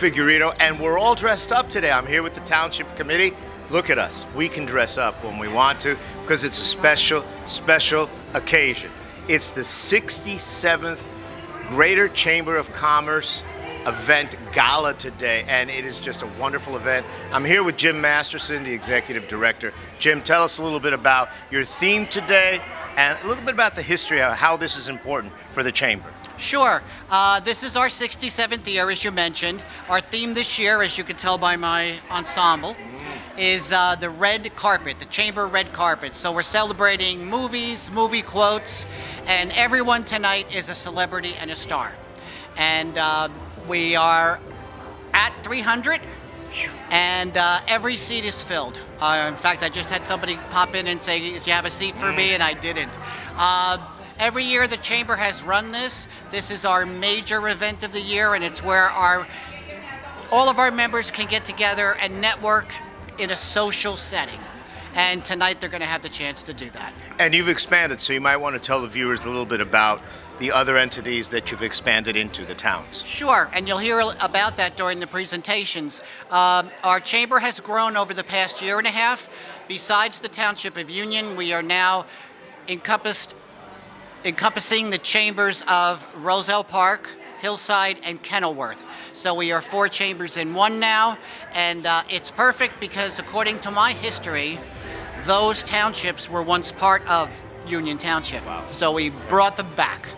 Figurito, and we're all dressed up today. I'm here with the Township Committee. Look at us. We can dress up when we want to because it's a special, special occasion. It's the 67th Greater Chamber of Commerce event Gala today, and it is just a wonderful event. I'm here with Jim Masterson, the Executive Director. Jim, tell us a little bit about your theme today and a little bit about the history of how this is important for the Chamber. Sure. This is our 67th year, as you mentioned. Our theme this year, as you can tell by my ensemble, is the red carpet, the Chamber red carpet. So we're celebrating movies, movie quotes, and everyone tonight is a celebrity and a star. And we are at 300, and every seat is filled. In fact, I just had somebody pop in and say, "Do you have a seat for me?" And I didn't. Every year the Chamber has run this. This is our major event of the year, and it's where all of our members can get together and network in a social setting. And tonight they're going to have the chance to do that. And you've expanded, so you might want to tell the viewers a little bit about the other entities that you've expanded into, the towns. Sure, and you'll hear about that during the presentations. Our Chamber has grown over the past year and a half. Besides the Township of Union, we are now encompassing the chambers of Rosell Park, Hillside, and Kenilworth. So we are 4 chambers in one now, and it's perfect because according to my history, those townships were once part of Union Township. Wow. So we brought them back,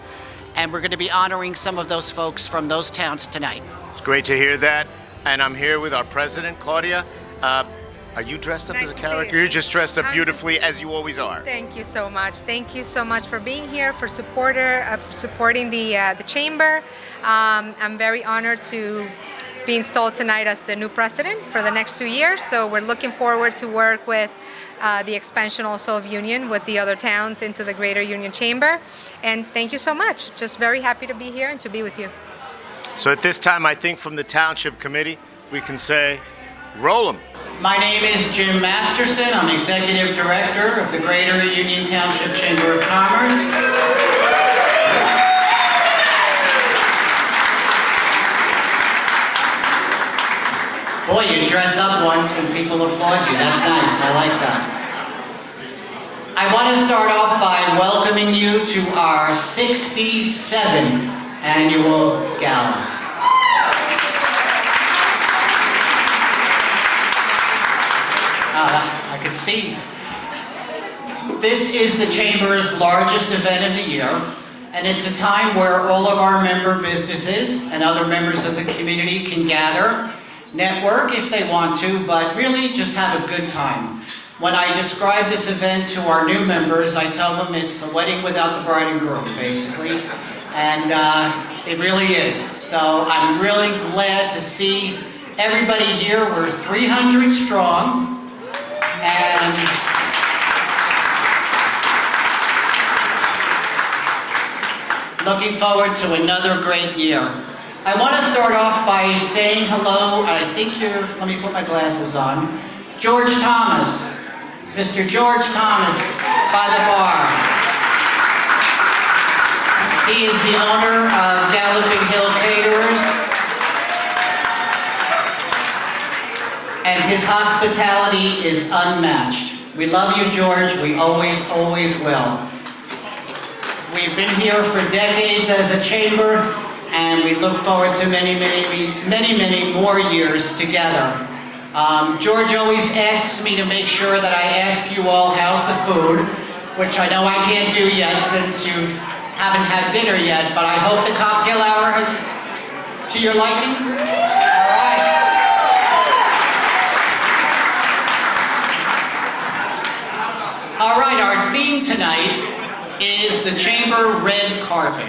and we're going to be honoring some of those folks from those towns tonight. It's great to hear that, and I'm here with our president, Claudia. Are you dressed up as a character? You're just dressed up beautifully, as you always are. Thank you so much. Thank you so much for being here, for supporting the Chamber. I'm very honored to be installed tonight as the new president for the next 2 years. So we're looking forward to work with the expansion also of Union with the other towns into the Greater Union Chamber. And thank you so much. Just very happy to be here and to be with you. So at this time, I think from the Township Committee, we can say, roll 'em. My name is Jim Masterson. I'm Executive Director of the Greater Union Township Chamber of Commerce. Boy, you dress up once and people applaud you. That's nice. I like that. I want to start off by welcoming you to our 67th annual Gala. I can see. This is the Chamber's largest event of the year, and it's a time where all of our member businesses and other members of the community can gather, network if they want to, but really just have a good time. When I describe this event to our new members, I tell them it's a wedding without the bride and groom, basically, and it really is. So I'm really glad to see everybody here. We're 300 strong. And looking forward to another great year. I want to start off by saying hello. Let me put my glasses on. George Thomas, Mr. George Thomas by the bar. He is the owner of Galloping Hill Caterers. And his hospitality is unmatched. We love you, George. We always, always will. We've been here for decades as a chamber, and we look forward to many, many more years together. George always asks me to make sure that I ask you all how's the food, which I know I can't do yet since you haven't had dinner yet, but I hope the cocktail hour is to your liking. All right. All right, our theme tonight is the Chamber Red Carpet.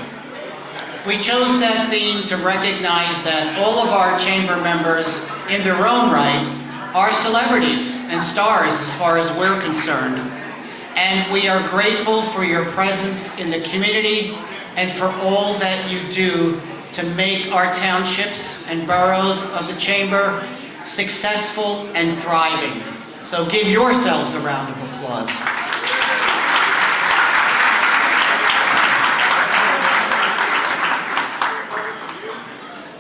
We chose that theme to recognize that all of our Chamber members, in their own right, are celebrities and stars as far as we're concerned. And we are grateful for your presence in the community and for all that you do to make our townships and boroughs of the Chamber successful and thriving. So give yourselves a round of applause.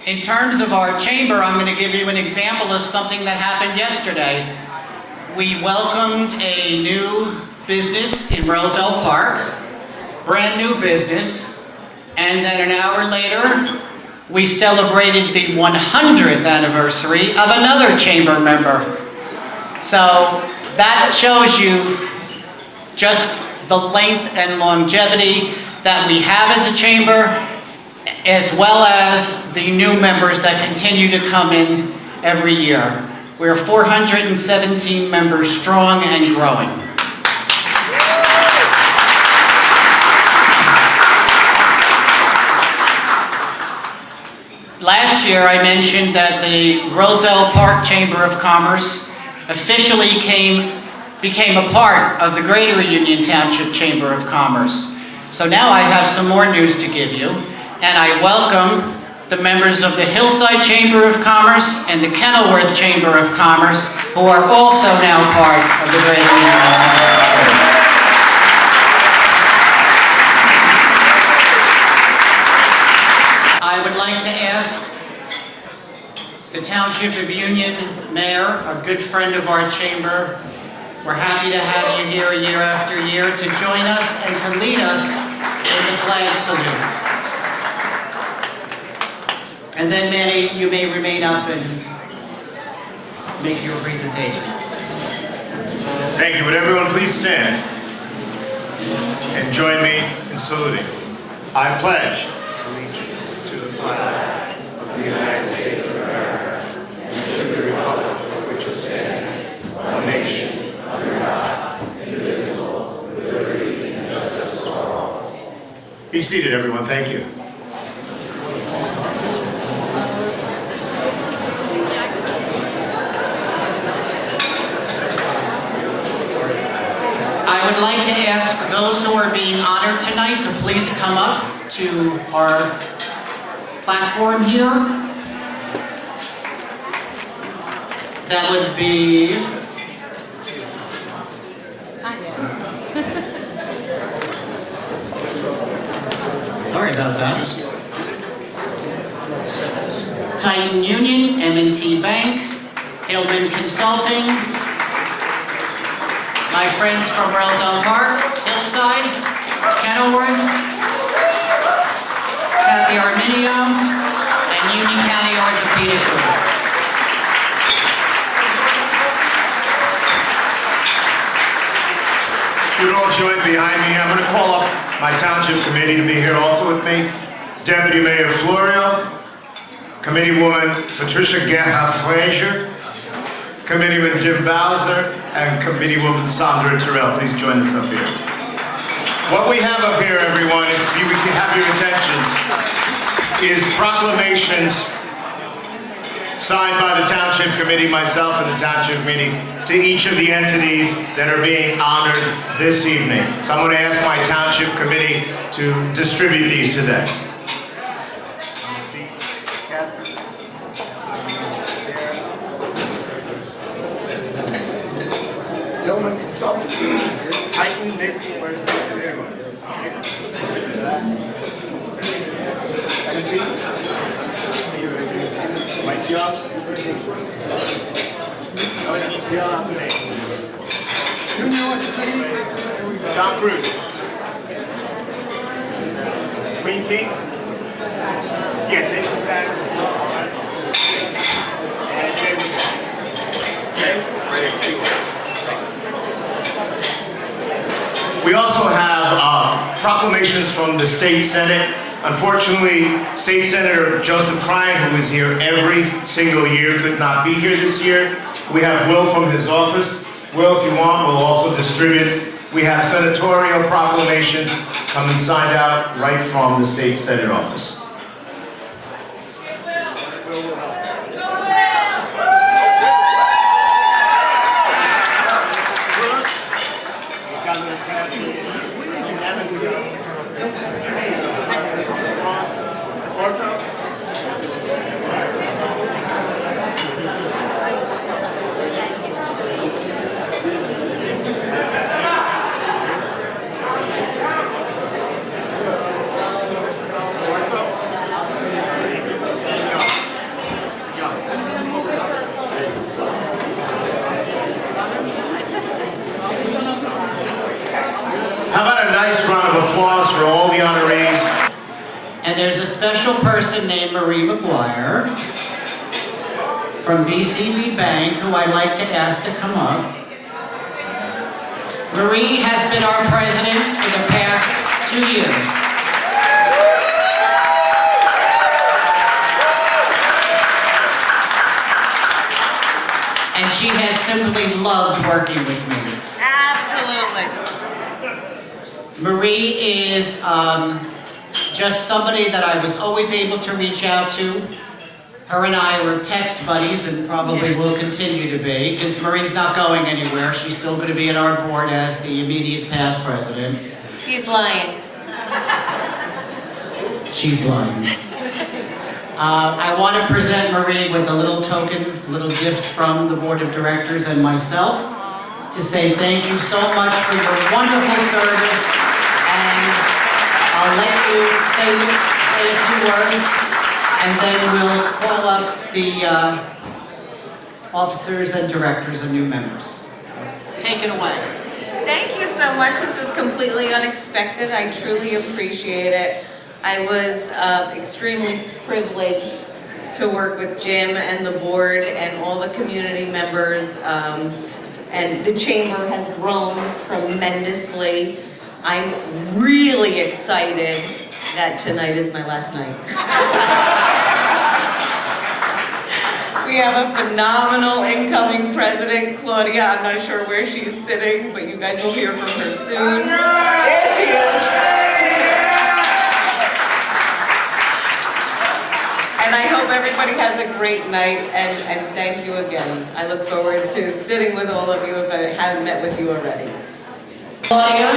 In terms of our chamber, I'm going to give you an example of something that happened yesterday. We welcomed a new business in Rosell Park, brand new business, and then an hour later, we celebrated the 100th anniversary of another chamber member. So that shows you just the length and longevity that we have as a chamber, as well as the new members that continue to come in every year. We're 417 members strong and growing. Last year, I mentioned that the Rosell Park Chamber of Commerce officially became a part of the Greater Union Township Chamber of Commerce. So now I have some more news to give you, and I welcome the members of the Hillside Chamber of Commerce and the Kenilworth Chamber of Commerce, who are also now part of the Greater Union Township Chamber. I would like to ask the Township of Union Mayor, a good friend of our chamber, we're happy to have you here year after year to join us and to lead us in the flag salute. And then Manny, you may remain up and make your presentations. Thank you. Would everyone please stand and join me in saluting. I pledge allegiance to the flag of the United States of America and to the republic for which it stands, one nation, under God, indivisible, with liberty and justice for all. Be seated, everyone. Thank you. I would like to ask those who are being honored tonight to please come up to our platform here. That would be sorry about that. Titan Union, M&T Bank, Hillman Consulting, my friends from Rosell Park, Hillside, Kenilworth, Arminio, and Union County Orthopedic Group. You'd all join behind me. I'm going to call up my township committee to be here also with me. Deputy Mayor Florio, Committeewoman Patricia Gerha-Frazier, Committeeman Jim Bowser, and Committeewoman Sandra Terrell. Please join us up here. What we have up here, everyone, if we can have your attention, is proclamations signed by the Township Committee, myself and the Township Committee, to each of the entities that are being honored this evening. So I'm going to ask my Township Committee to distribute these today. Hillman Consulting, Titan, Nick, where's everyone? Mike Young. Tom Cruise. Queen King. Yeah, take the tag. And Jay We also have proclamations from the State Senate. Unfortunately, State Senator Joseph Cryan, who is here every single year, could not be here this year. We have Will from his office. Will, if you want, will also distribute. We have senatorial proclamations come and signed out right from the State Senate office. applause for all the honorees. And there's a special person named Marie McGuire from BCB Bank who I'd like to ask to come up. Marie has been our president for the past 2 years. And she has simply loved working with me. Absolutely. Marie is just somebody that I was always able to reach out to. Her and I were text buddies and probably will continue to be, because Marie's not going anywhere. She's still going to be at our board as the immediate past president. He's lying. She's lying. I want to present Marie with a little token, little gift from the board of directors and myself to say thank you so much for your wonderful service, and I'll let you say a few words, and then we'll call up the officers and directors and new members. Take it away. Thank you so much. This was completely unexpected. I truly appreciate it. I was extremely privileged to work with Jim and the board and all the community members, and the chamber has grown tremendously. I'm really excited that tonight is my last night. We have a phenomenal incoming president, Claudia. I'm not sure where she's sitting, but you guys will hear from her soon. There she is. And I hope everybody has a great night, and thank you again. I look forward to sitting with all of you if I haven't met with you already. Claudia?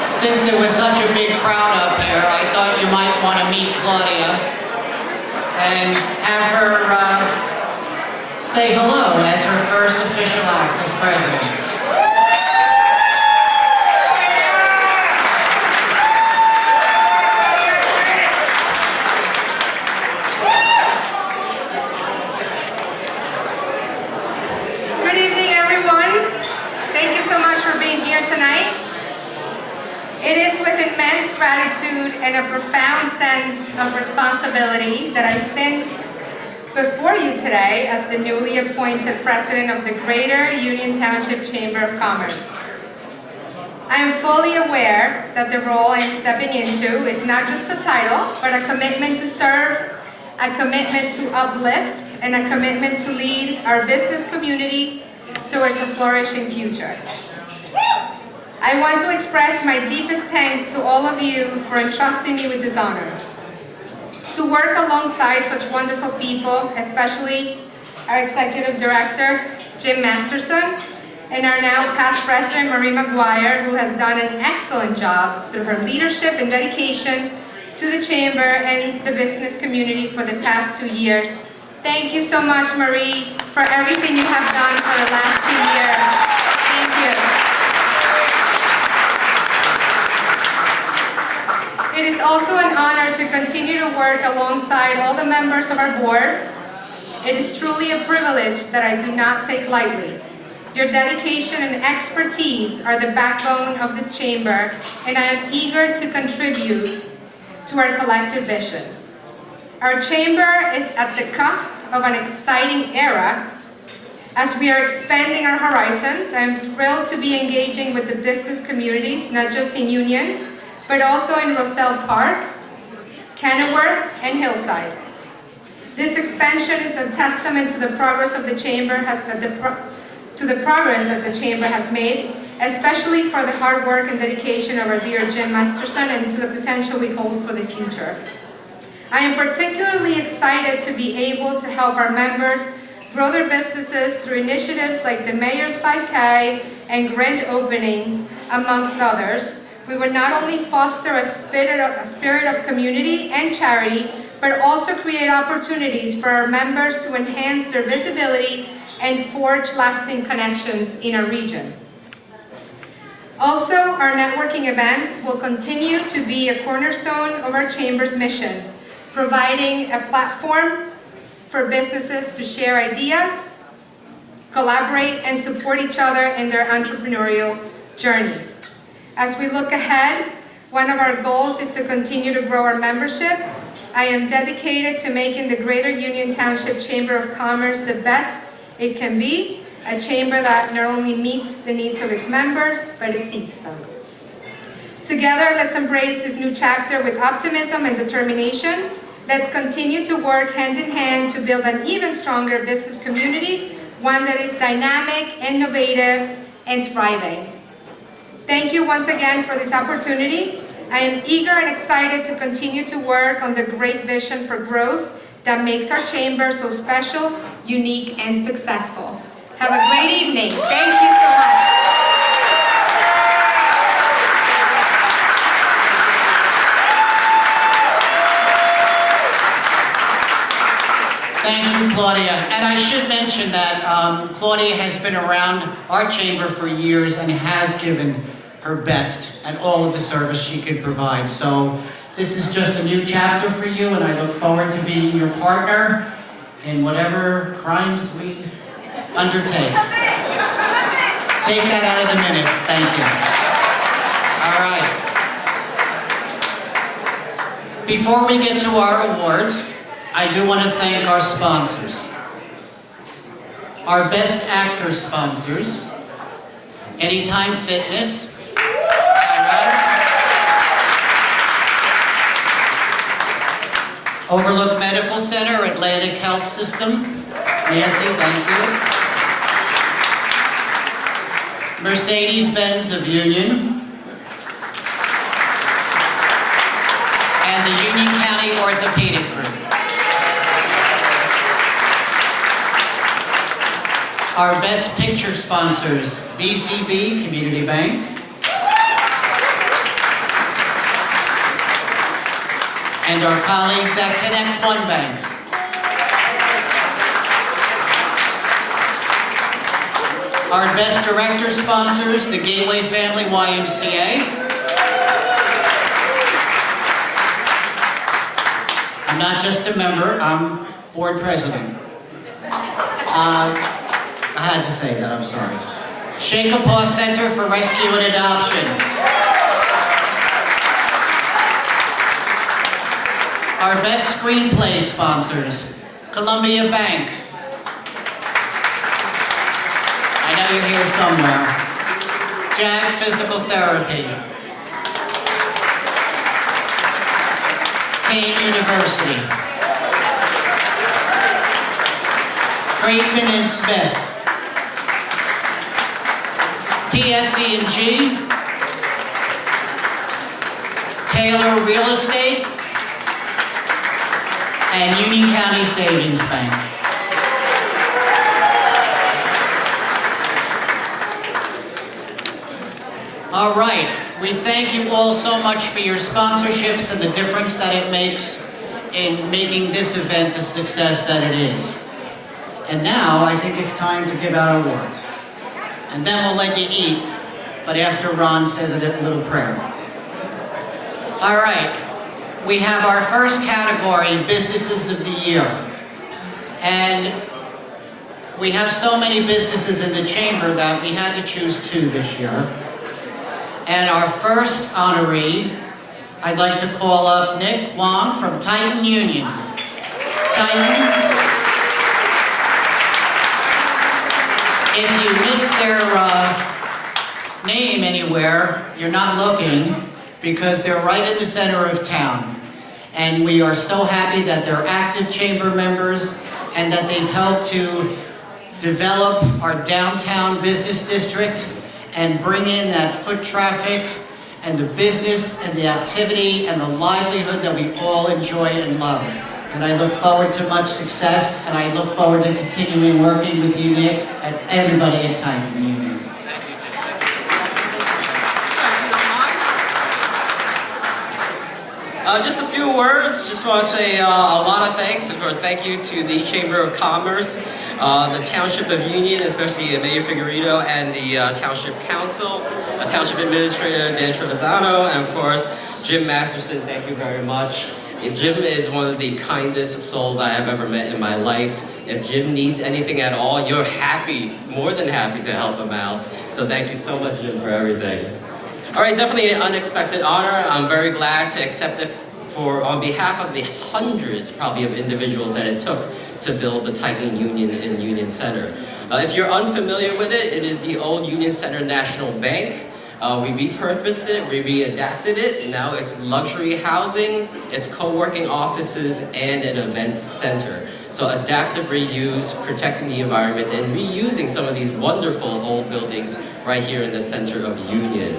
Since there was such a big crowd up here, I thought you might want to meet Claudia and have her say hello as her first official act as president. Good evening, everyone. Thank you so much for being here tonight. It is with immense gratitude and a profound sense of responsibility that I stand before you today as the newly appointed president of the Greater Union Township Chamber of Commerce. I am fully aware that the role I am stepping into is not just a title, but a commitment to serve, a commitment to uplift, and a commitment to lead our business community towards a flourishing future. I want to express my deepest thanks to all of you for entrusting me with this honor. To work alongside such wonderful people, especially our Executive Director, Jim Masterson, and our now past President, Marie McGuire, who has done an excellent job through her leadership and dedication to the Chamber and the business community for the past 2 years. Thank you so much, Marie, for everything you have done for the last 2 years. Thank you. It is also an honor to continue to work alongside all the members of our board. It is truly a privilege that I do not take lightly. Your dedication and expertise are the backbone of this chamber, and I am eager to contribute to our collective vision. Our chamber is at the cusp of an exciting era. As we are expanding our horizons, I am thrilled to be engaging with the business communities, not just in Union, but also in Rosell Park, Kenilworth, and Hillside. This expansion is a testament to the progress of the chamber has made, especially for the hard work and dedication of our dear Jim Masterson, and to the potential we hold for the future. I am particularly excited to be able to help our members grow their businesses through initiatives like the Mayor's 5K and grand openings, amongst others. We will not only foster a spirit of community and charity, but also create opportunities for our members to enhance their visibility and forge lasting connections in our region. Also, our networking events will continue to be a cornerstone of our Chamber's mission, providing a platform for businesses to share ideas, collaborate, and support each other in their entrepreneurial journeys. As we look ahead, one of our goals is to continue to grow our membership. I am dedicated to making the Greater Union Township Chamber of Commerce the best it can be, a chamber that not only meets the needs of its members, but exceeds them. Together, let's embrace this new chapter with optimism and determination. Let's continue to work hand in hand to build an even stronger business community, one that is dynamic, innovative, and thriving. Thank you once again for this opportunity. I am eager and excited to continue to work on the great vision for growth that makes our chamber so special, unique, and successful. Have a great evening. Thank you so much. Thank you, Claudia. And I should mention that Claudia has been around our chamber for years and has given her best at all of the service she could provide. So this is just a new chapter for you, and I look forward to being your partner in whatever crimes we undertake. Take that out of the minutes. Thank you. All right. Before we get to our awards, I do want to thank our sponsors. Our Best Actor sponsors, Anytime Fitness, Overlook Medical Center, Atlantic Health System, Nancy, thank you. Mercedes-Benz of Union, and the Union County Orthopedic Group. Our Best Picture sponsors, BCB, Community Bank, and our colleagues at Connect One Bank. Our Best Director sponsors, the Gateway Family YMCA. I'm not just a member, I'm board president. I had to say that, I'm sorry. Schafer Civic Center for Rescue and Adoption. Our Best Screenplay sponsors, Columbia Bank. I know you're here somewhere. JAG Physical Therapy. Kane University. Craven and Smith. PSE&G. Taylor Real Estate. And Union County Savings Bank. All right, we thank you all so much for your sponsorships and the difference that it makes in making this event the success that it is. And now, I think it's time to give out awards. And then we'll let you eat, but after Ron says a little prayer. All right. We have our first category, Businesses of the Year. And we have so many businesses in the chamber that we had to choose 2 this year. And our first honoree, I'd like to call up Nick Wong from Titan Union. Titan. If you missed their name anywhere, you're not looking, because they're right in the center of town. And we are so happy that they're active chamber members and that they've helped to develop our downtown business district and bring in that foot traffic and the business and the activity and the livelihood that we all enjoy and love. And I look forward to much success, and I look forward to continuing working with you, Nick, and everybody at Titan Union. Just a few words. Just want to say a lot of thanks. Of course, thank you to the Chamber of Commerce, the Township of Union, especially Mayor Figueredo, and the Township Council, Township Administrator Dan Trevisano, and of course Jim Masterson. Thank you very much. Jim is one of the kindest souls I have ever met in my life. If Jim needs anything at all, you're happy, more than happy to help him out. So thank you so much, Jim, for everything. All right, definitely an unexpected honor. I'm very glad to accept it on behalf of the hundreds, probably, of individuals that it took to build the Titan Union in Union Center. If you're unfamiliar with it, it is the old Union Center National Bank. We repurposed it, we readapted it. Now it's luxury housing, it's co-working offices, and an event center. So adaptive reuse, protecting the environment, and reusing some of these wonderful old buildings right here in the center of Union.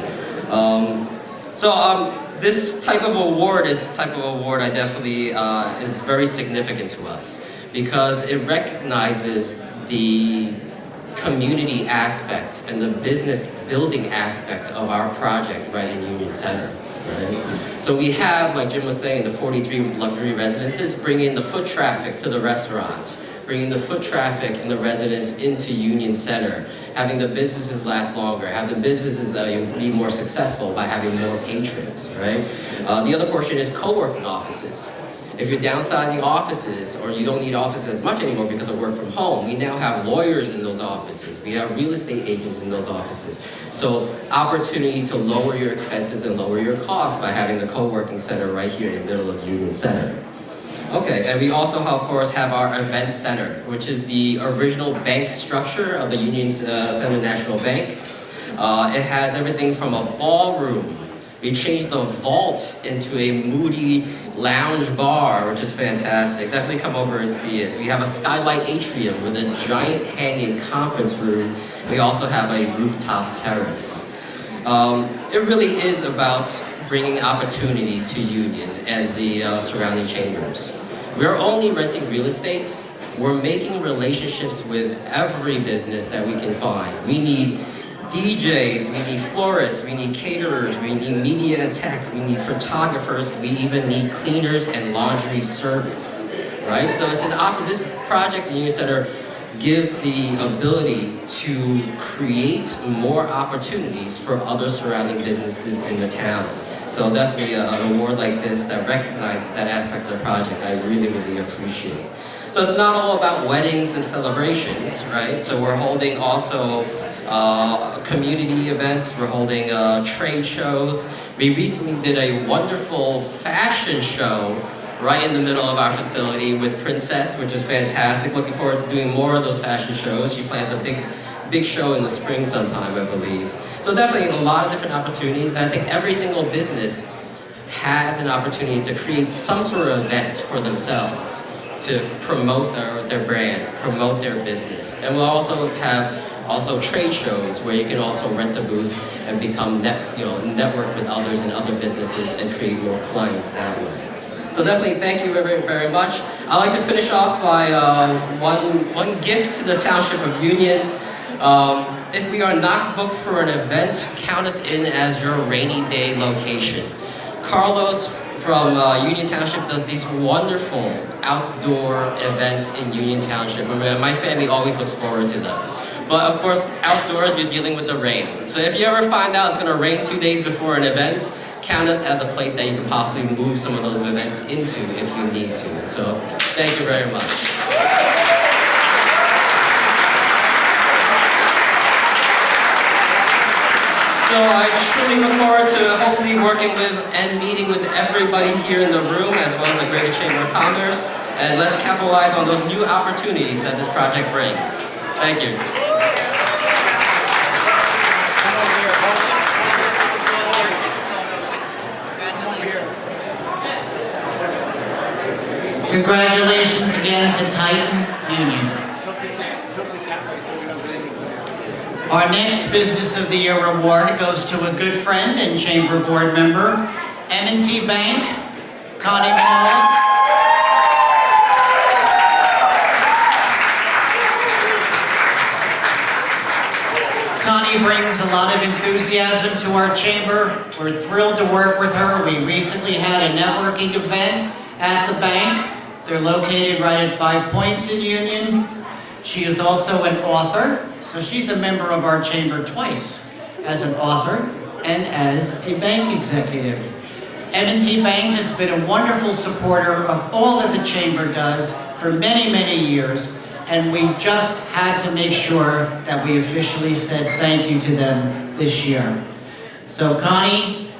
This type of award is the type of award I definitely is very significant to us, because it recognizes the community aspect and the business building aspect of our project right in Union Center. Right? So we have, like Jim was saying, the 43 luxury residences, bringing the foot traffic to the restaurants, bringing the foot traffic and the residents into Union Center, having the businesses last longer, having the businesses be more successful by having more patrons, right? The other portion is co-working offices. If you're downsizing offices, or you don't need offices as much anymore because of work from home, we now have lawyers in those offices. We have real estate agents in those offices. So opportunity to lower your expenses and lower your costs by having the co-working center right here in the middle of Union Center. Okay, and we also, of course, have our event center, which is the original bank structure of the Union Center National Bank. It has everything from a ballroom. We changed the vault into a moody lounge bar, which is fantastic. Definitely come over and see it. We have a skylight atrium with a giant hanging conference room. We also have a rooftop terrace. It really is about bringing opportunity to Union and the surrounding chambers. We're only renting real estate. We're making relationships with every business that we can find. We need DJs, we need florists, we need caterers, we need media and tech, we need photographers, we even need cleaners and laundry service, right? So it's this project in Union Center gives the ability to create more opportunities for other surrounding businesses in the town. So definitely an award like this that recognizes that aspect of the project, I really, really appreciate. So it's not all about weddings and celebrations, right? So we're holding also community events, we're holding trade shows. We recently did a wonderful fashion show right in the middle of our facility with Princess, which is fantastic. Looking forward to doing more of those fashion shows. She plans a big show in the spring sometime, I believe. So definitely a lot of different opportunities. And I think every single business has an opportunity to create some sort of event for themselves to promote their brand, promote their business. And we'll also have trade shows where you can also rent a booth and become network with others and other businesses and create more clients that way. So definitely thank you very, very much. I'd like to finish off by one gift to the Township of Union. If we are not booked for an event, count us in as your rainy day location. Carlos from Union Township does these wonderful outdoor events in Union Township. My family always looks forward to them. But of course, outdoors, you're dealing with the rain. So if you ever find out it's gonna rain 2 days before an event, count us as a place that you can possibly move some of those events into if you need to. So thank you very much. So I truly look forward to hopefully working with and meeting with everybody here in the room, as well as the Greater Chamber of Commerce. And let's capitalize on those new opportunities that this project brings. Thank you. Congratulations again to Titan Union. Our next Business of the Year award goes to a good friend and Chamber Board member, M&T Bank, Connie Minola. Connie brings a lot of enthusiasm to our chamber. We're thrilled to work with her. We recently had a networking event at the bank. They're located right at 5 Points in Union. She is also an author, so she's a member of our chamber twice, as an author and as a bank executive. M&T Bank has been a wonderful supporter of all that the Chamber does for many, many years, and we just had to make sure that we officially said thank you to them this year. So Connie,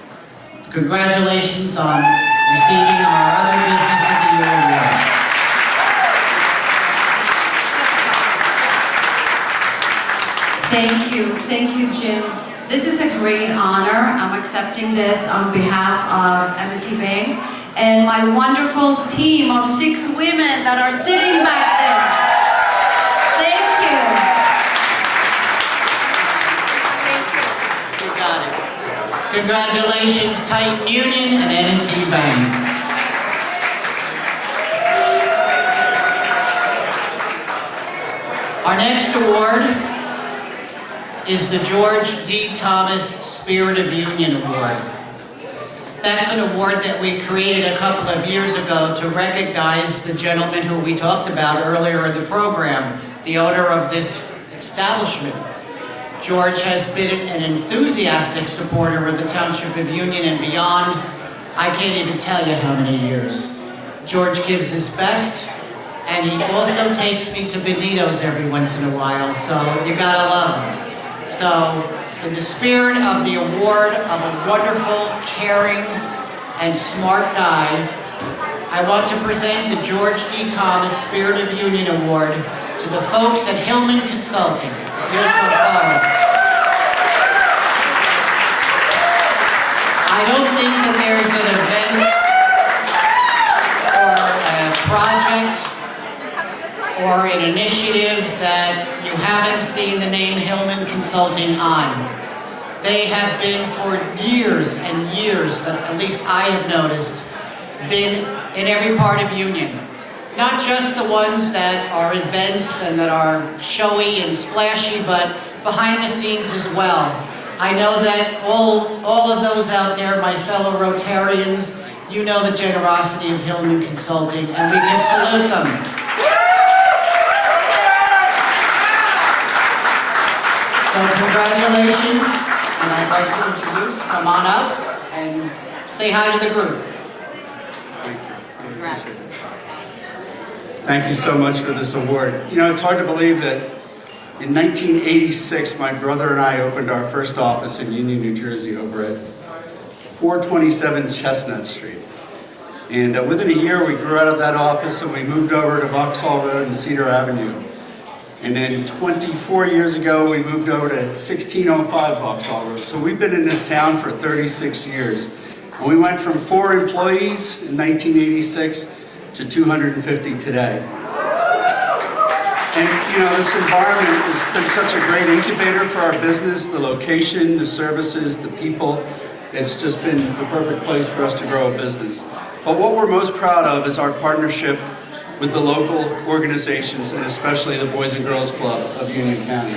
congratulations on receiving our Other Business of the Year award. Thank you, Jim. This is a great honor. I'm accepting this on behalf of M&T Bank and my wonderful team of 6 women that are sitting back there. Thank you. You got it. Congratulations, Titan Union and M&T Bank. Our next award is the George D. Thomas Spirit of Union Award. That's an award that we created a couple of years ago to recognize the gentleman who we talked about earlier in the program, the owner of this establishment. George has been an enthusiastic supporter of the Township of Union and beyond. I can't even tell you how many years. George gives his best, and he also takes me to Benito's every once in a while, so you gotta love him. So, in the spirit of the award of a wonderful, caring, and smart guy, I want to present the George D. Thomas Spirit of Union Award to the folks at Hillman Consulting. I don't think that there's an event or a project or an initiative that you haven't seen the name Hillman Consulting on. They have been for years and years, at least I have noticed, been in every part of Union. Not just the ones that are events and that are showy and splashy, but behind the scenes as well. I know that all of those out there, my fellow Rotarians, you know the generosity of Hillman Consulting, and we can salute them. So congratulations, and I'd like to introduce, come on up and say hi to the group. Thank you. Congrats. Thank you so much for this award. You know, it's hard to believe that in 1986, my brother and I opened our first office in Union, New Jersey over at 427 Chestnut Street. And within a year, we grew out of that office and we moved over to Vauxhall Road and Cedar Avenue. And then 24 years ago, we moved over to 1605 Vauxhall Road. So we've been in this town for 36 years. And we went from 4 employees in 1986 to 250 today. And you know, this environment has been such a great incubator for our business, the location, the services, the people. It's just been the perfect place for us to grow a business. But what we're most proud of is our partnership with the local organizations, and especially the Boys and Girls Club of Union County.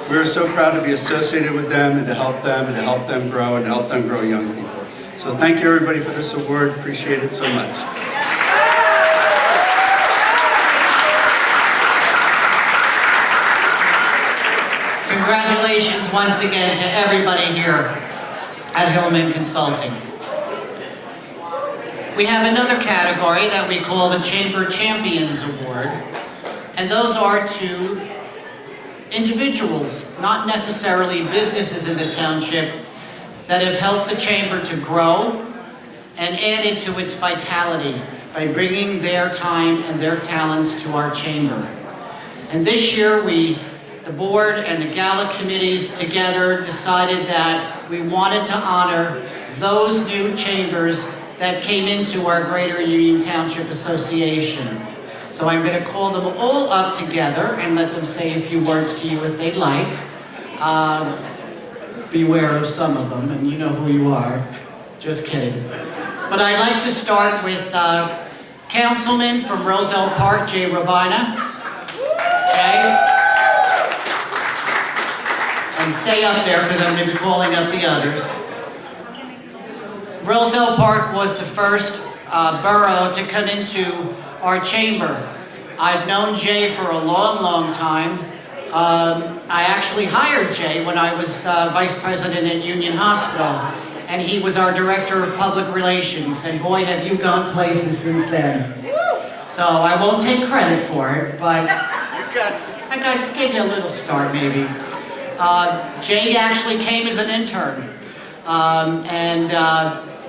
We are so proud to be associated with them and to help them grow and to help them grow young people. So thank you everybody for this award, appreciate it so much. Congratulations once again to everybody here at Hillman Consulting. We have another category that we call the Chamber Champions Award, and those are to individuals, not necessarily businesses in the township, that have helped the Chamber to grow and added to its vitality by bringing their time and their talents to our Chamber. And this year the board and the Gala committees together decided that we wanted to honor those new chambers that came into our Greater Union Township Association. So I'm going to call them all up together and let them say a few words to you if they'd like. Beware of some of them, and you know who you are. Just kidding. But I'd like to start with Councilman from Rosell Park, Jay Rabina. Jay? And stay up there because I'm going to be calling up the others. Rosell Park was the first borough to come into our chamber. I've known Jay for a long, long time. I actually hired Jay when I was vice president at Union Hospital. and he was our Director of Public Relations, and boy, have you gone places since then. So I won't take credit for it, but I gave you a little start, maybe. Jay actually came as an intern, and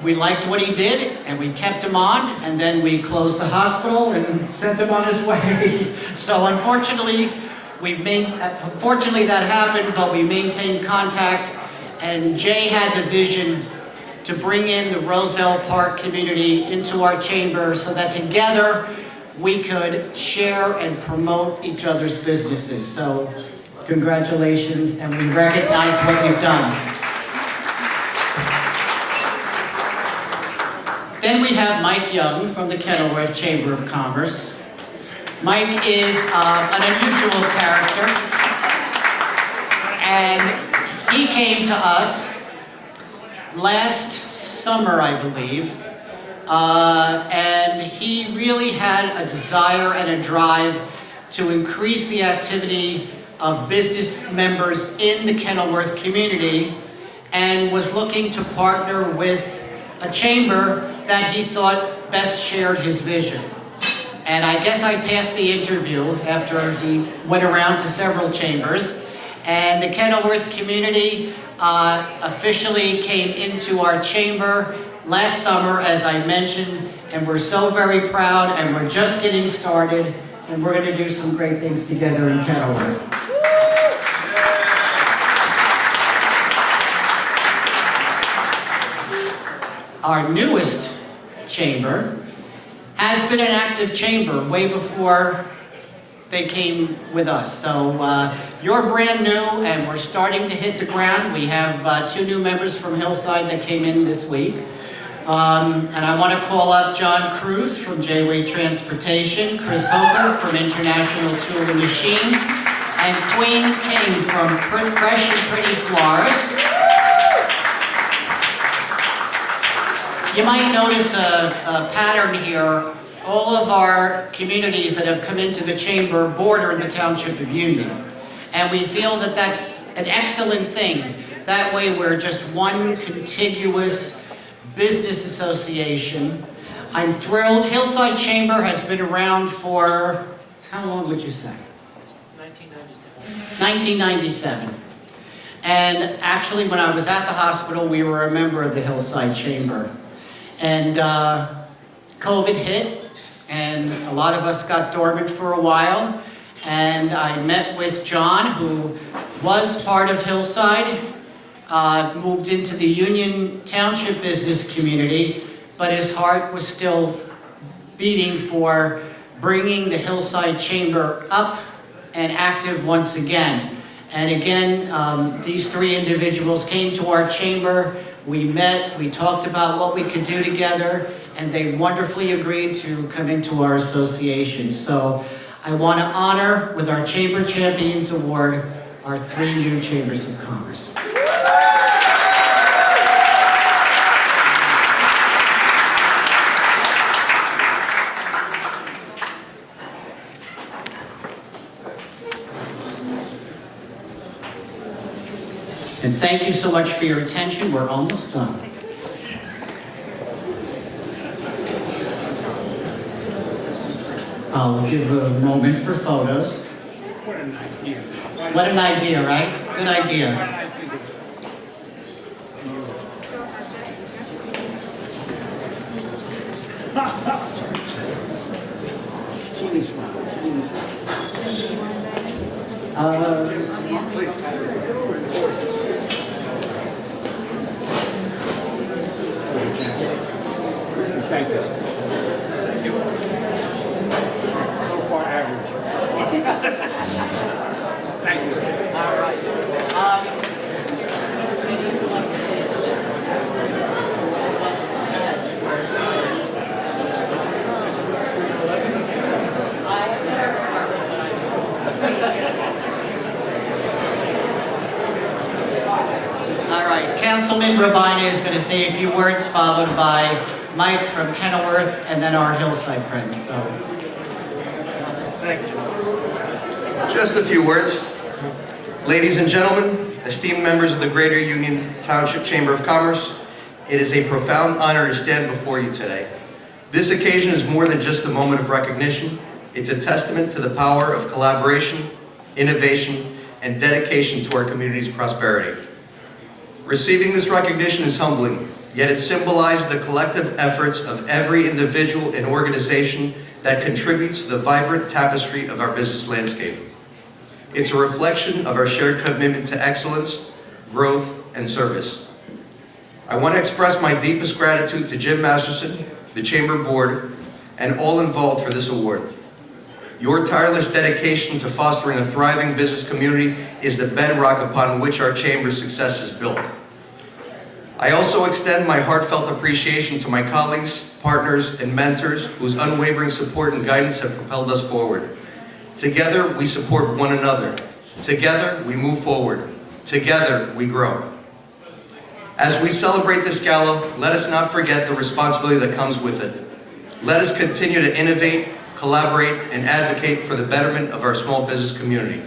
we liked what he did, and we kept him on, and then we closed the hospital and sent him on his way. So unfortunately, unfortunately that happened, but we maintained contact, and Jay had the vision to bring in the Rosell Park community into our chamber so that together we could share and promote each other's businesses. So congratulations, and we recognize what you've done. Then we have Mike Young from the Kenilworth Chamber of Commerce. Mike is an unusual character, and he came to us last summer, I believe, and he really had a desire and a drive to increase the activity of business members in the Kenilworth community, and was looking to partner with a chamber that he thought best shared his vision. And I guess I passed the interview after he went around to several chambers, and the Kenilworth community officially came into our chamber last summer, as I mentioned, and we're so very proud, and we're just getting started, and we're going to do some great things together in Kenilworth. Our newest chamber has been an active chamber way before they came with us. So you're brand new, and we're starting to hit the ground. We have 2 new members from Hillside that came in this week. And I want to call up John Cruz from J-Way Transportation, Chris Hoker from International Tool and Machine, and Queen King from Fresh and Pretty Florist. You might notice a pattern here. All of our communities that have come into the chamber border the township of Union. And we feel that that's an excellent thing. That way we're just one contiguous business association. I'm thrilled. Hillside Chamber has been around for, how long would you say? 1997. And actually when I was at the hospital, we were a member of the Hillside Chamber. And COVID hit, and a lot of us got dormant for a while, and I met with John, who was part of Hillside, moved into the Union Township business community, but his heart was still beating for bringing the Hillside Chamber up and active once again. And again, these 3 individuals came to our chamber. We met, we talked about what we could do together, and they wonderfully agreed to come into our association. So I want to honor with our Chamber Champions Award our 3 new Chambers of Commerce. And thank you so much for your attention. We're almost done. I'll give a moment for photos. What an idea. What an idea, right? Good idea. Thank you. So far average. Thank you. All right. Katie, would you like to say All right. Councilman Rabina is going to say a few words, followed by Mike from Kenilworth, and then our Hillside friends. So, thank you. Just a few words. Ladies and gentlemen, esteemed members of the Greater Union Township Chamber of Commerce, It is a profound honor to stand before you today. This occasion is more than just a moment of recognition. It's a testament to the power of collaboration, innovation, and dedication to our community's prosperity. Receiving this recognition is humbling, yet it symbolizes the collective efforts of every individual and organization that contributes to the vibrant tapestry of our business landscape. It's a reflection of our shared commitment to excellence, growth, and service. I want to express my deepest gratitude to Jim Masterson, the Chamber Board, and all involved for this award. Your tireless dedication to fostering a thriving business community is the bedrock upon which our Chamber's success is built. I also extend my heartfelt appreciation to my colleagues, partners, and mentors whose unwavering support and guidance have propelled us forward. Together, we support one another. Together, we move forward. Together, we grow. As we celebrate this gala, let us not forget the responsibility that comes with it. Let us continue to innovate, collaborate, and advocate for the betterment of our small business community.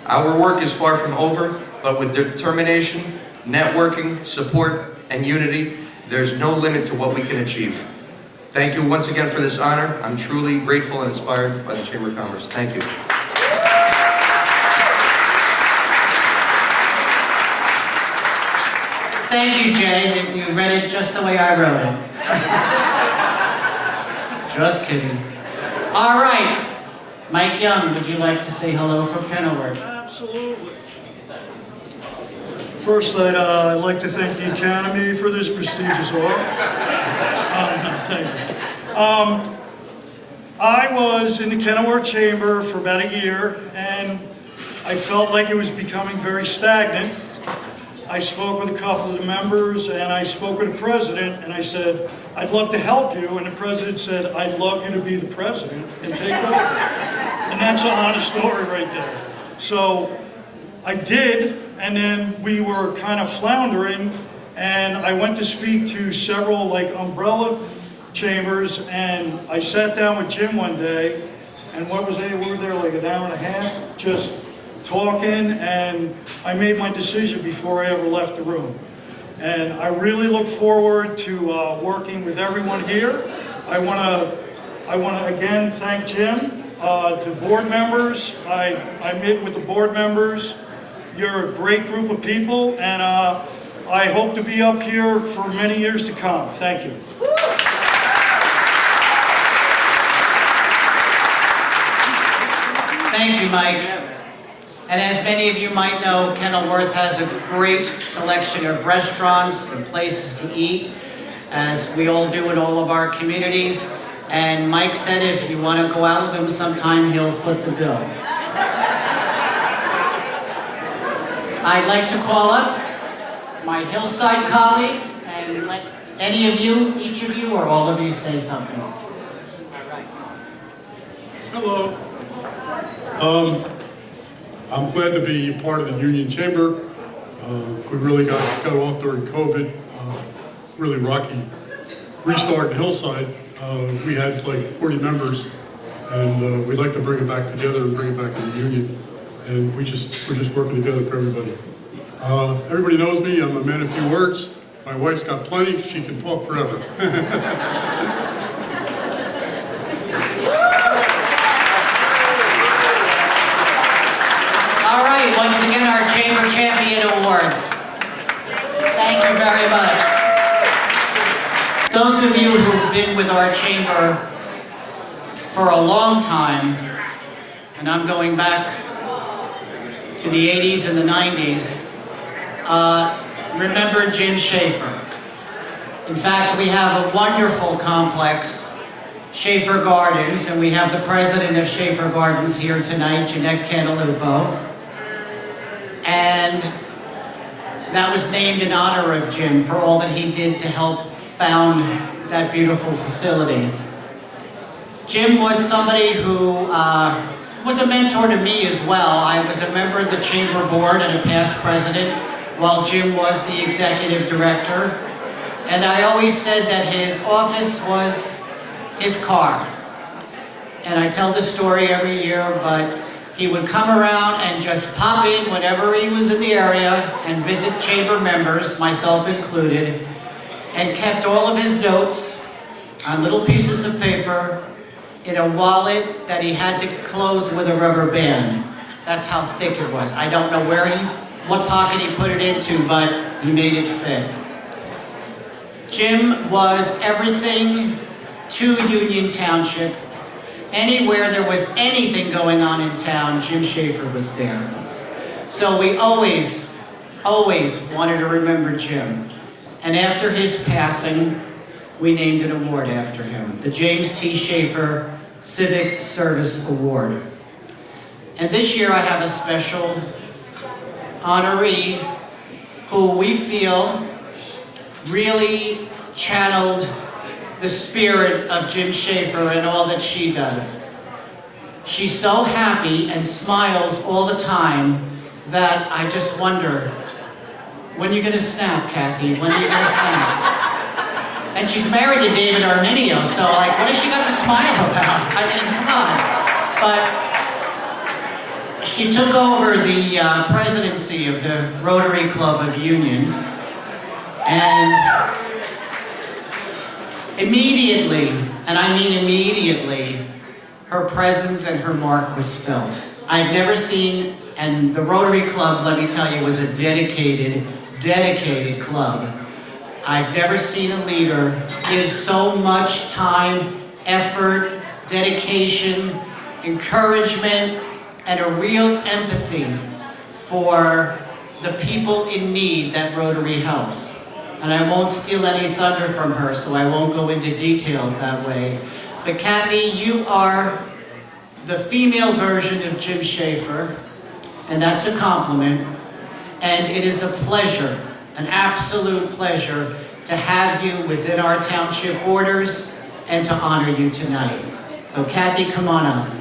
Our work is far from over, but with determination, networking, support, and unity, there's no limit to what we can achieve. Thank you once again for this honor. I'm truly grateful and inspired by the Chamber of Commerce. Thank you. Thank you, Jay, that you read it just the way I wrote it. Just kidding. All right. Mike Young, would you like to say hello from Kenilworth? Absolutely. First, I'd like to thank the Academy for this prestigious award. Thank you. I was in the Kenilworth Chamber for about a year, and I felt like it was becoming very stagnant. I spoke with a couple of the members, and I spoke with the president, and I said, I'd love to help you, and the president said, I'd love you to be the president and take over. And that's an honest story right there. So I did, and then we were kind of floundering, and I went to speak to several umbrella chambers, and I sat down with Jim one day, and we were there like an hour and a half, just talking, and I made my decision before I ever left the room. And I really look forward to working with everyone here. I want to again thank Jim, the board members. I met with the board members. You're a great group of people, and I hope to be up here for many years to come. Thank you. Thank you, Mike. And as many of you might know, Kenilworth has a great selection of restaurants and places to eat, as we all do in all of our communities. And Mike said if you want to go out with him sometime, he'll foot the bill. I'd like to call up my Hillside colleagues and let any of you, each of you, or all of you say something. All right. Hello. I'm glad to be part of the Union Chamber. We really got off during COVID. Really rocky restart in Hillside. We had like 40 members, and we'd like to bring it back together and bring it back to the Union. And we're just working together for everybody. Everybody knows me. I'm a man of few words. My wife's got plenty. She can talk forever. All right, once again, our Chamber Champion Awards. Thank you very much. Those of you who've been with our Chamber for a long time, and I'm going back to the 80s and the 90s, remember Jim Schafer. In fact, we have a wonderful complex, Schafer Gardens, and we have the president of Schafer Gardens here tonight, Jeanette Cantalupo. And that was named in honor of Jim for all that he did to help found that beautiful facility. Jim was somebody who was a mentor to me as well. I was a member of the Chamber Board and a past president, while Jim was the executive director. And I always said that his office was his car. And I tell this story every year, but he would come around and just pop in whenever he was in the area and visit Chamber members, myself included. and kept all of his notes on little pieces of paper in a wallet that he had to close with a rubber band. That's how thick it was. I don't know what pocket he put it into, but he made it fit. Jim was everything to Union Township. Anywhere there was anything going on in town, Jim Schafer was there. So we always wanted to remember Jim. And after his passing, we named an award after him, the James T. Schafer Civic Service Award. And this year I have a special honoree who we feel really channeled the spirit of Jim Schafer and all that she does. She's so happy and smiles all the time that I just wonder, when are you gonna snap, Kathy? When are you gonna snap? And she's married to David Arminio, so like, what has she got to smile about? I mean, come on. But she took over the presidency of the Rotary Club of Union, and immediately, and I mean immediately, her presence and her mark was felt. I've never seen, and the Rotary Club, let me tell you, was a dedicated club. I've never seen a leader give so much time, effort, dedication, encouragement, and a real empathy for the people in need that Rotary helps. And I won't steal any thunder from her, so I won't go into details that way. But Kathy, you are the female version of Jim Schafer, and that's a compliment. And it is a pleasure, an absolute pleasure, to have you within our township borders and to honor you tonight. So Kathy, come on up.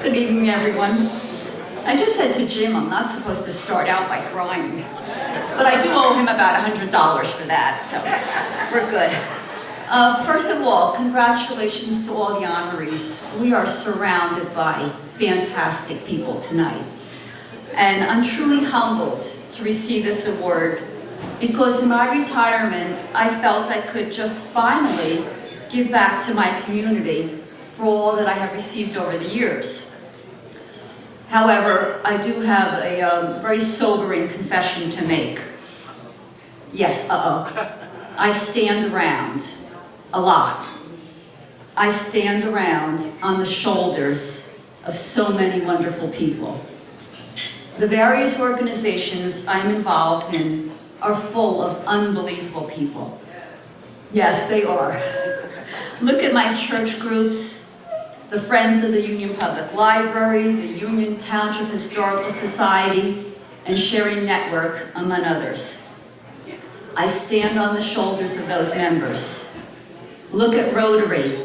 Good evening, everyone. I just said to Jim I'm not supposed to start out by crying, but I do owe him about $100 for that, so we're good. First of all, congratulations to all the honorees. We are surrounded by fantastic people tonight, and I'm truly humbled to receive this award because in my retirement, I felt I could just finally give back to my community for all that I have received over the years. However, I do have a very sobering confession to make. Yes, I stand around a lot. I stand around on the shoulders of so many wonderful people. The various organizations I'm involved in are full of unbelievable people. Yes, they are. Look at my church groups, the Friends of the Union Public Library, the Union Township Historical Society, and Sharing Network, among others. I stand on the shoulders of those members. Look at Rotary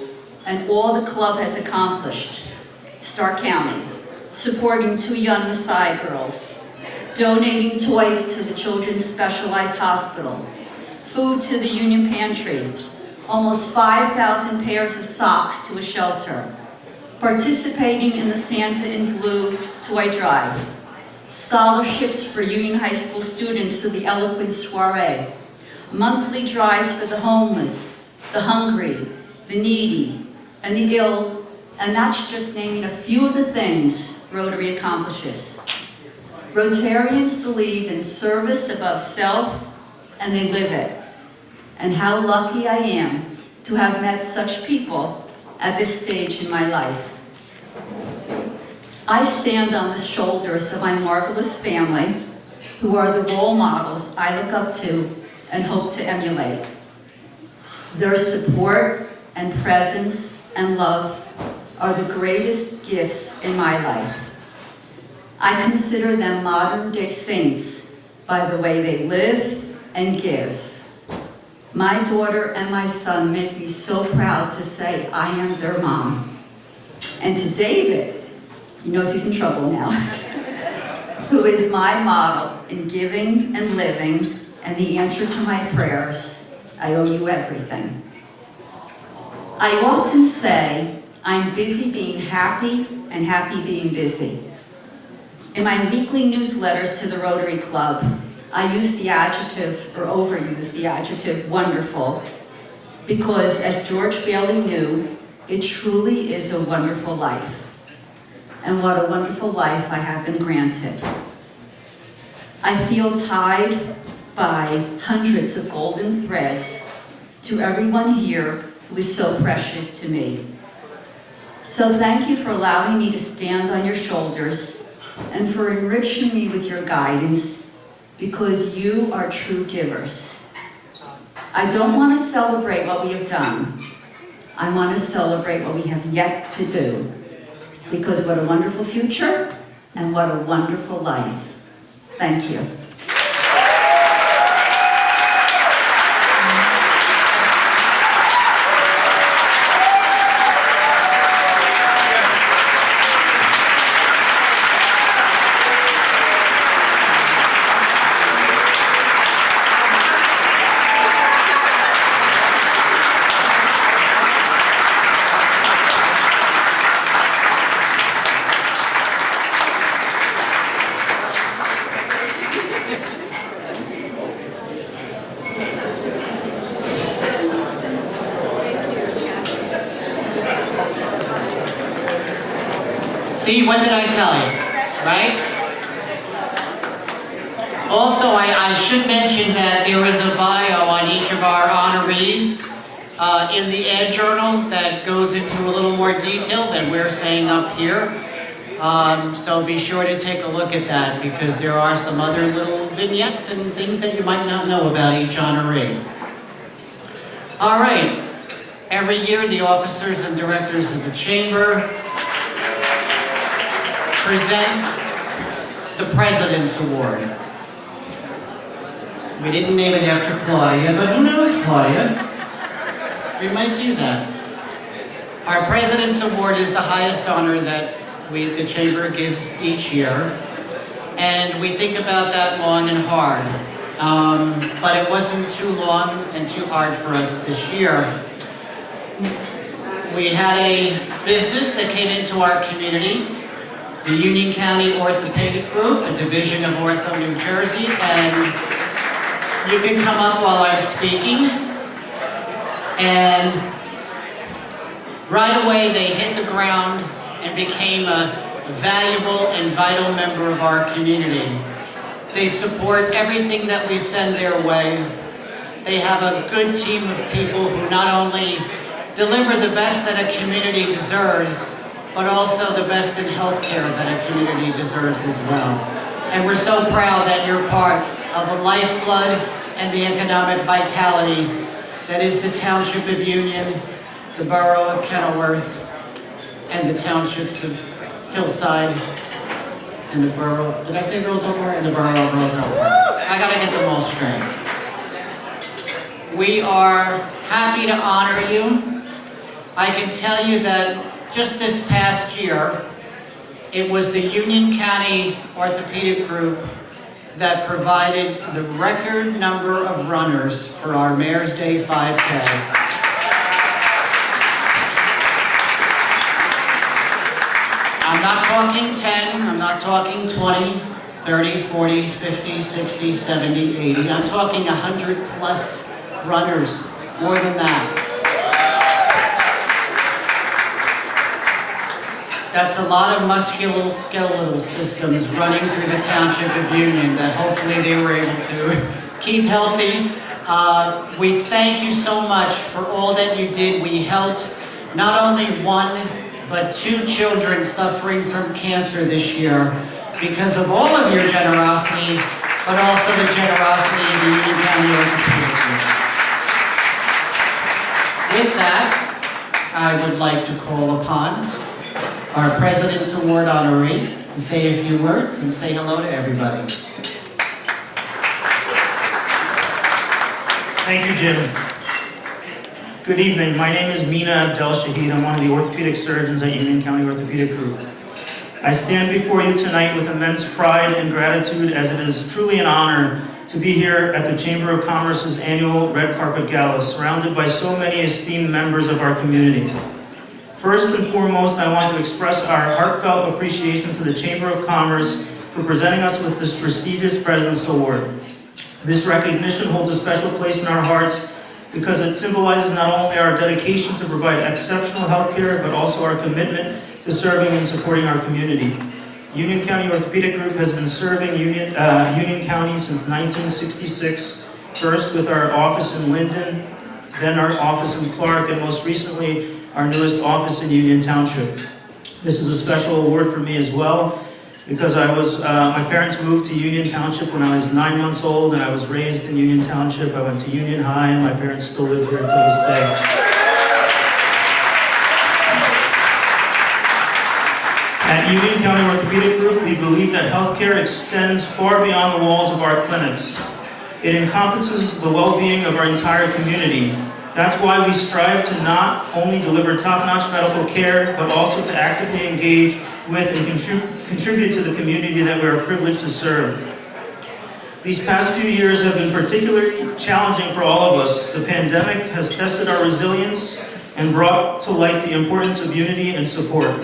and all the club has accomplished. Stark County, supporting 2 young Messiah girls, donating toys to the Children's Specialized Hospital, food to the Union Pantry, almost 5,000 pairs of socks to a shelter, participating in the Santa in Blue toy drive, scholarships for Union High School students to the Eloquence Soiree, monthly drives for the homeless, the hungry, the needy, and the ill, and that's just naming a few of the things Rotary accomplishes. Rotarians believe in service above self, and they live it. And how lucky I am to have met such people at this stage in my life. I stand on the shoulders of my marvelous family, who are the role models I look up to and hope to emulate. Their support and presence and love are the greatest gifts in my life. I consider them modern-day saints by the way they live and give. My daughter and my son make me so proud to say I am their mom. And to David, he knows he's in trouble now, who is my model in giving and living and the answer to my prayers, I owe you everything. I often say I'm busy being happy and happy being busy. In my weekly newsletters to the Rotary Club, I use the adjective, or overuse the adjective, wonderful, because as George Bailey knew, it truly is a wonderful life. And what a wonderful life I have been granted. I feel tied by hundreds of golden threads to everyone here who is so precious to me. So thank you for allowing me to stand on your shoulders and for enriching me with your guidance, because you are true givers. I don't want to celebrate what we have done. I want to celebrate what we have yet to do, because what a wonderful future and what a wonderful life. Thank you. See, what did I tell you, right? Also, I should mention that there is a bio on each of our honorees in the Ed Journal that goes into a little more detail than we're saying up here. So be sure to take a look at that, because there are some other little vignettes and things that you might not know about each honoree. All right, every year the officers and directors of the Chamber present the President's Award. We didn't name it after Claudia, but who knows, Claudia? We might do that. Our President's Award is the highest honor that the Chamber gives each year, and we think about that long and hard. But it wasn't too long and too hard for us this year. We had a business that came into our community, the Union County Orthopedic Group, a division of Ortho, New Jersey, and you can come up while I'm speaking. And right away they hit the ground and became a valuable and vital member of our community. They support everything that we send their way. They have a good team of people who not only deliver the best that a community deserves, but also the best in healthcare that a community deserves as well. And we're so proud that you're part of the lifeblood and the economic vitality that is the Township of Union, the Borough of Kenilworth, and the Townships of Hillside, and the Borough, did I say Rosell Park? And the Borough of Rosell Park. I gotta get them all straight. We are happy to honor you. I can tell you that just this past year, it was the Union County Orthopedic Group that provided the record number of runners for our Mayor's Day 5K. I'm not talking 10, I'm not talking 20, 30, 40, 50, 60, 70, 80. I'm talking 100 plus runners, more than that. That's a lot of musculoskeletal systems running through the Township of Union that hopefully they were able to keep healthy. We thank you so much for all that you did. We helped not only one, but 2 children suffering from cancer this year because of all of your generosity, but also the generosity of the Union County Orthopedic Group. With that, I would like to call upon our President's Award honoree to say a few words and say hello to everybody. Thank you, Jim. Good evening. My name is Mina Abdel-Shahid. I'm one of the orthopedic surgeons at Union County Orthopedic Group. I stand before you tonight with immense pride and gratitude, as it is truly an honor to be here at the Chamber of Commerce's annual Red Carpet Gala, surrounded by so many esteemed members of our community. First and foremost, I want to express our heartfelt appreciation to the Chamber of Commerce for presenting us with this prestigious President's Award. This recognition holds a special place in our hearts because it symbolizes not only our dedication to provide exceptional health care, but also our commitment to serving and supporting our community. Union County Orthopedic Group has been serving Union County since 1966, first with our office in Linden, then our office in Clark, and most recently, our newest office in Union Township. This is a special award for me as well, because my parents moved to Union Township when I was 9 months old, and I was raised in Union Township. I went to Union High, and my parents still live here until this day. At Union County Orthopedic Group, we believe that healthcare extends far beyond the walls of our clinics. It encompasses the well-being of our entire community. That's why we strive to not only deliver top-notch medical care, but also to actively engage with and contribute to the community that we are privileged to serve. These past few years have been particularly challenging for all of us. The pandemic has tested our resilience and brought to light the importance of unity and support.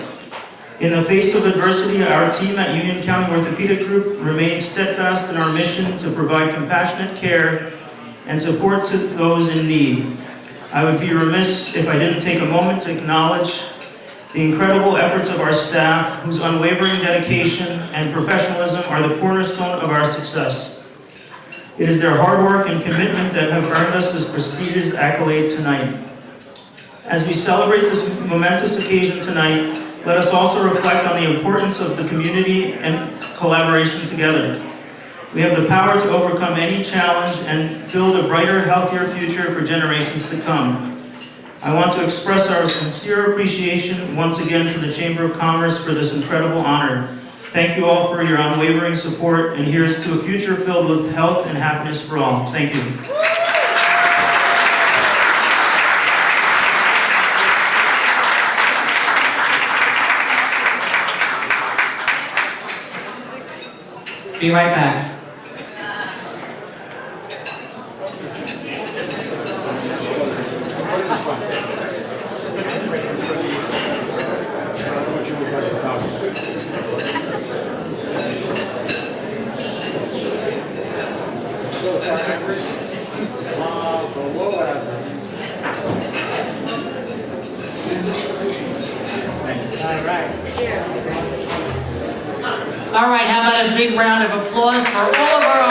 In the face of adversity, our team at Union County Orthopedic Group remains steadfast in our mission to provide compassionate care and support to those in need. I would be remiss if I didn't take a moment to acknowledge the incredible efforts of our staff, whose unwavering dedication and professionalism are the cornerstone of our success. It is their hard work and commitment that have earned us this prestigious accolade tonight. As we celebrate this momentous occasion tonight, let us also reflect on the importance of the community and collaboration together. We have the power to overcome any challenge and build a brighter, healthier future for generations to come. I want to express our sincere appreciation once again to the Chamber of Commerce for this incredible honor. Thank you all for your unwavering support, and here's to a future filled with health and happiness for all. Thank you. Be right back. All right, how about a big round of applause for all of our